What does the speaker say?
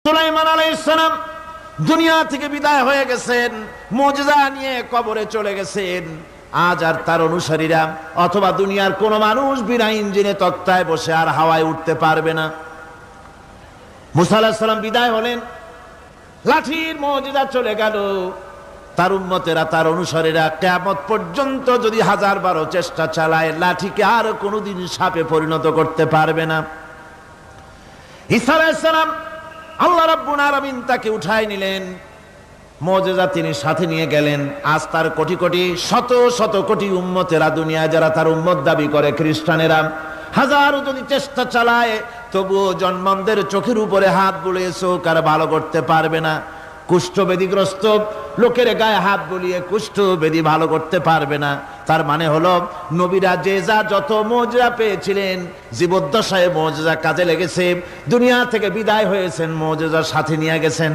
সুলাইমান আলাইহিস সালাম দুনিয়া থেকে বিদায় হয়ে গেছেন, মুজিজা নিয়ে কবরে চলে গেছেন। আজ আর তার অনুসারীরা অথবা দুনিয়ার কোন মানুষ বিনা ইঞ্জিনে তক্তায় বসে আর হাওয়ায় উঠতে পারবে না। মুসা আলাইহিস সালাম বিদায় হলেন, লাঠির মুজিজা চলে গেল। তার উম্মতেরা, তার অনুসারীরা কিয়ামত পর্যন্ত যদি 1000 চেষ্টা চালায়, লাঠিকে আর কোনোদিন সাপে পরিণত করতে পারবে না। ঈসা আলাইহিস সালাম আল্লাহ রাব্বুল আলামিন তাকে উঠায় নিলেন, মুজিজা তিনি সাথে নিয়ে গেলেন। আজ তার কোটি কোটি শত শত কোটি উম্মতেরা, দুনিয়া যারা তার উম্মত দাবি করে, খ্রিস্টানেরা হাজারো যদি চেষ্টা চালায়, তবুও জন্মদের চোখের উপরে হাত বুলিয়ে চোখ আর ভালো করতে পারবে না। কুষ্ঠবেদীগ্রস্ত লোকের গায়ে হাত বুলিয়ে কুষ্ঠবেদী ভালো করতে পারবে না। তার মানে হলো, নবীরা যে যা যত মুজিজা পেয়েছিলেন, জীবদ্দশায় মুজিজা কাজে লেগেছে, দুনিয়া থেকে বিদায় হয়েছেন, মুজিজা সাথে নিয়ে গেছেন।